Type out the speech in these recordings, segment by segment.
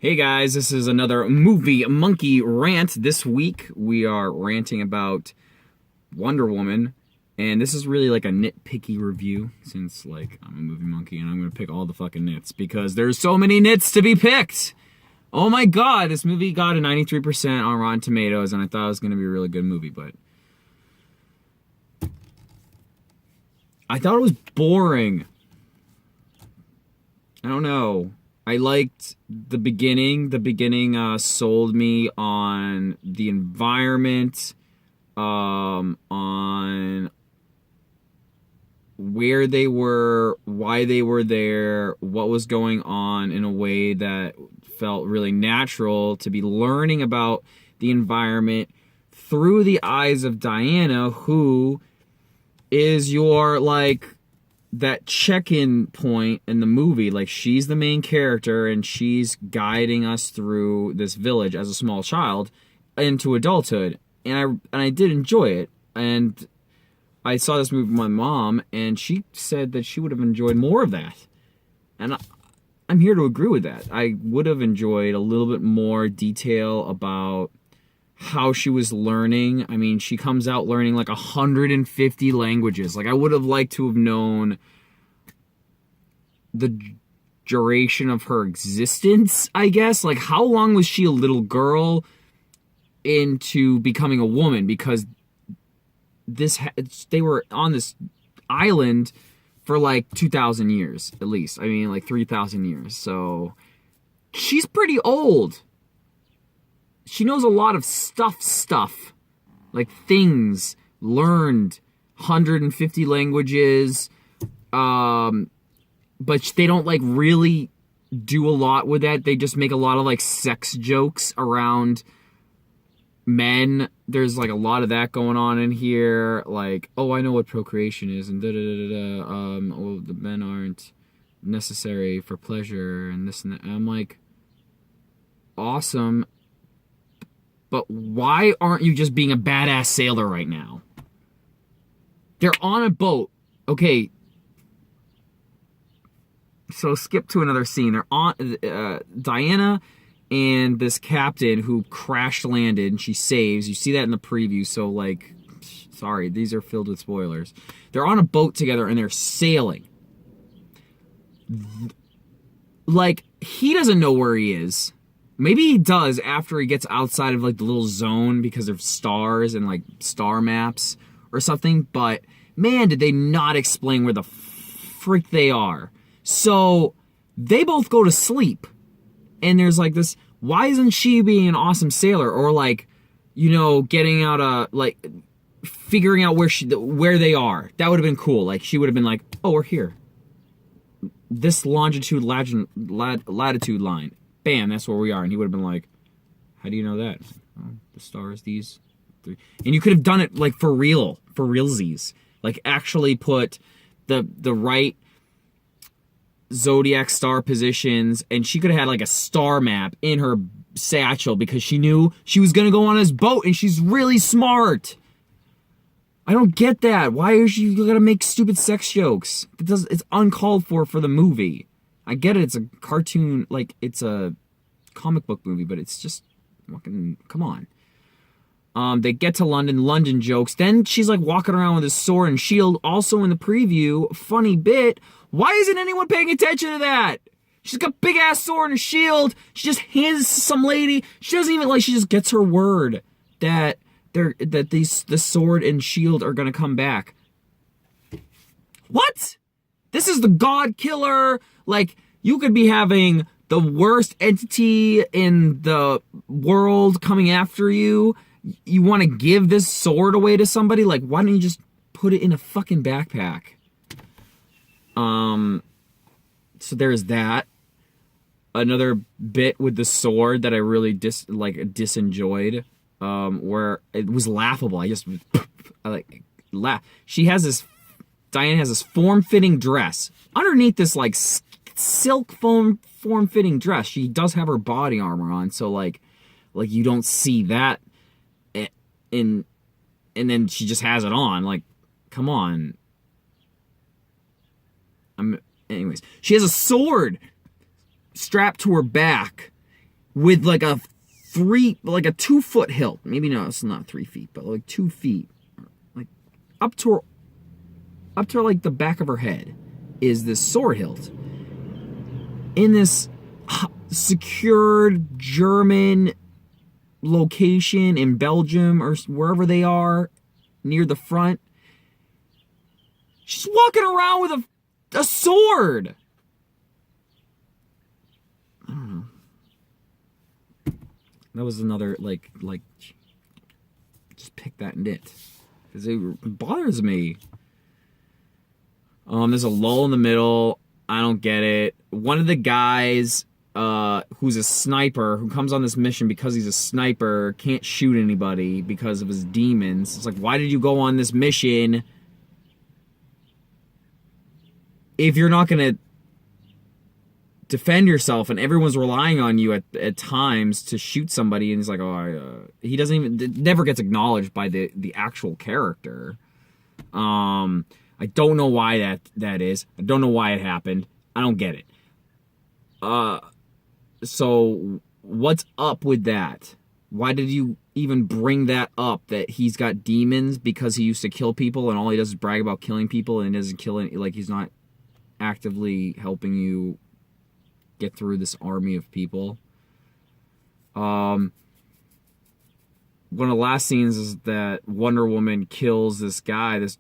Hey guys, this is another movie monkey rant. This week we are ranting about Wonder Woman, and this is really like a nitpicky review since like I'm a movie monkey and I'm gonna pick all the fucking nits because there's so many nits to be picked. Oh my god, this movie got a 93% on Rotten Tomatoes and I thought it was gonna be a really good movie, but I thought it was boring. I don't know. I liked the beginning. The beginning sold me on the environment, on where they were, why they were there, what was going on in a way that felt really natural to be learning about the environment through the eyes of Diana, who is your, like, that check-in point in the movie. Like, she's the main character and she's guiding us through this village as a small child into adulthood, and I did enjoy it. And I saw this movie with my mom and she said that she would have enjoyed more of that, and I'm here to agree with that. I would have enjoyed a little bit more detail about how she was learning. I mean, she comes out learning like 150 languages. Like, I would have liked to have known the duration of her existence, I guess. Like, how long was she a little girl into becoming a woman? Because they were on this island for like 2,000 years, at least. I mean, like 3,000 years. So she's pretty old. She knows a lot of stuff, like things, learned 150 languages, but they don't like really do a lot with that. They just make a lot of like sex jokes around men. There's like a lot of that going on in here, like, oh, I know what procreation is, and oh, the men aren't necessary for pleasure, and this and that. And I'm like, awesome. But why aren't you just being a badass sailor right now? They're on a boat. Okay. So skip to another scene. They're on Diana and this captain who crash landed and she saves. You see that in the preview. So like, sorry, these are filled with spoilers. They're on a boat together and they're sailing. Like, he doesn't know where he is. Maybe he does after he gets outside of like the little zone because of stars and like star maps or something. But man, did they not explain where the frick they are. So they both go to sleep. And there's like this, why isn't she being an awesome sailor? Or like, you know, getting out like figuring out where they are. That would have been cool. Like, she would have been like, oh, we're here. This longitude, latitude line. Bam, that's where we are. And he would have been like, how do you know that? Oh, the stars, these three. And you could have done it like for real, for realsies. Like, actually put the right zodiac star positions, and she could have had like a star map in her satchel because she knew she was going to go on this boat, and she's really smart. I don't get that. Why is you gotta make stupid sex jokes? It's uncalled for the movie. I get it, it's a cartoon, like, it's a comic book movie, but it's just fucking, come on. They get to London jokes. Then she's like walking around with a sword and shield. Also in the preview, funny bit, why isn't anyone paying attention to that? She's got a big ass sword and a shield. She just hands it to some lady. She doesn't even, like, she just gets her word that the sword and shield are gonna come back. What? This is the God Killer. Like, you could be having the worst entity in the world coming after you. You want to give this sword away to somebody? Like, why don't you just put it in a fucking backpack? So there's that. Another bit with the sword that I really disenjoyed, where it was laughable. I like laugh. Diane has this form-fitting dress. Underneath this, like, silk form-fitting dress, she does have her body armor on, so, like you don't see that, and then she just has it on. Like, come on. Anyways, she has a sword strapped to her back, with like a 2-foot hilt. Maybe no, it's not 3 feet, but like 2 feet, like up to like the back of her head is this sword hilt in this secured German location in Belgium or wherever they are near the front. She's walking around with a sword. I don't know. That was another like just pick that nit because it bothers me. There's a lull in the middle. I don't get it. One of the guys who's a sniper who comes on this mission because he's a sniper can't shoot anybody because of his demons. It's like, why did you go on this mission if you're not gonna defend yourself and everyone's relying on you at times to shoot somebody? And he's like, he doesn't even, it never gets acknowledged by the actual character. I don't know why that is. I don't know why it happened. I don't get it. So what's up with that? Why did you even bring that up, that he's got demons because he used to kill people and all he does is brag about killing people and doesn't kill any, like he's not actively helping you get through this army of people? One of the last scenes is that Wonder Woman kills this guy, this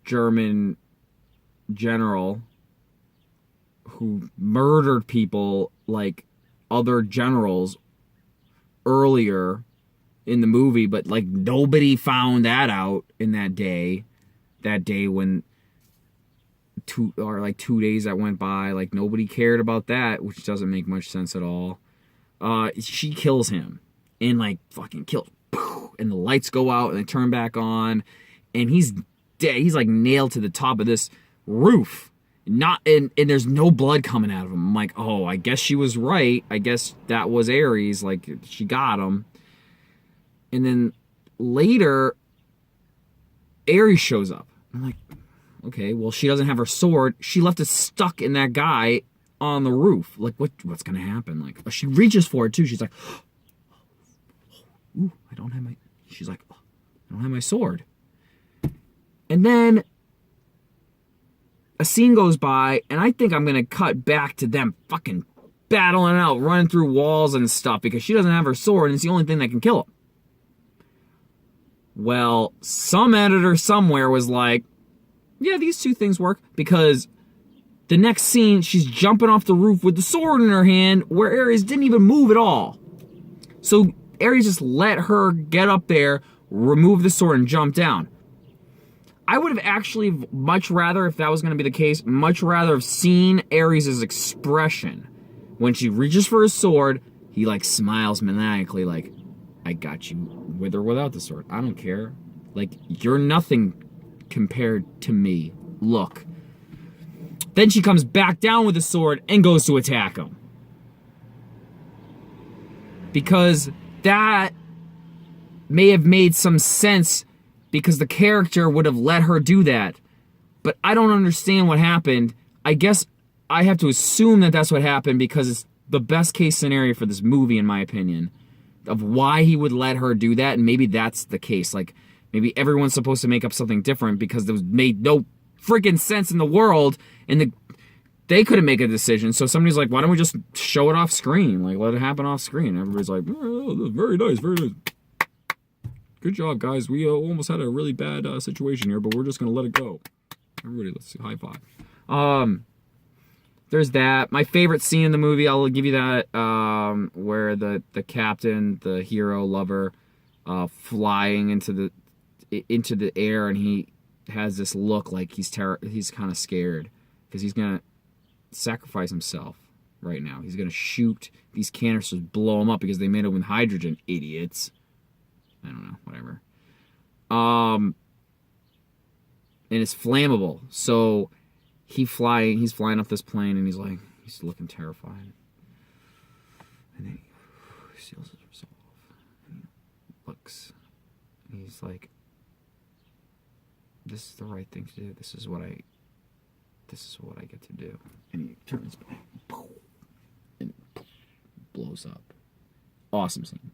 German general who murdered people like other generals earlier in the movie, but like nobody found that out in that day when 2 days that went by, like nobody cared about that, which doesn't make much sense at all. She kills him and like fucking kills, and the lights go out and they turn back on and he's dead. He's like nailed to the top of this roof, and there's no blood coming out of him. I'm like, oh, I guess she was right. I guess that was Ares, like she got him. And then later Ares shows up. I'm like, okay, well, she doesn't have her sword. She left it stuck in that guy on the roof. Like, what's gonna happen? Like, she reaches for it too. She's like, ooh, I don't have my. She's like, I don't have my sword. And then a scene goes by, and I think I'm gonna cut back to them fucking battling out, running through walls and stuff because she doesn't have her sword, and it's the only thing that can kill him. Well, some editor somewhere was like, yeah, these two things work, because the next scene, she's jumping off the roof with the sword in her hand where Ares didn't even move at all. So Ares just let her get up there, remove the sword, and jump down. I would have actually much rather, if that was going to be the case, much rather have seen Ares' expression. When she reaches for his sword, he like smiles maniacally like, I got you with or without the sword. I don't care. Like, you're nothing compared to me. Look. Then she comes back down with the sword and goes to attack him. Because that may have made some sense because the character would have let her do that. But I don't understand what happened. I guess I have to assume that that's what happened because it's the best case scenario for this movie, in my opinion, of why he would let her do that. And maybe that's the case. Like, maybe everyone's supposed to make up something different because it was made no freaking sense in the world, and they couldn't make a decision. So somebody's like, why don't we just show it off screen? Like, let it happen off screen. Everybody's like, oh, very nice, very nice. Good job, guys. We almost had a really bad situation here, but we're just going to let it go. Everybody, let's see, high five. There's that. My favorite scene in the movie, I'll give you that, where the captain, the hero, lover, flying into the air, and he has this look like he's kind of scared because he's going to sacrifice himself right now. He's going to shoot these canisters, blow them up because they made them with hydrogen, idiots. I don't know, whatever. And it's flammable. So he's flying off this plane, and he's looking terrified. And then he seals his resolve. And he looks, and he's like, this is the right thing to do. This is what I get to do. And he turns back and blows up. Awesome scene.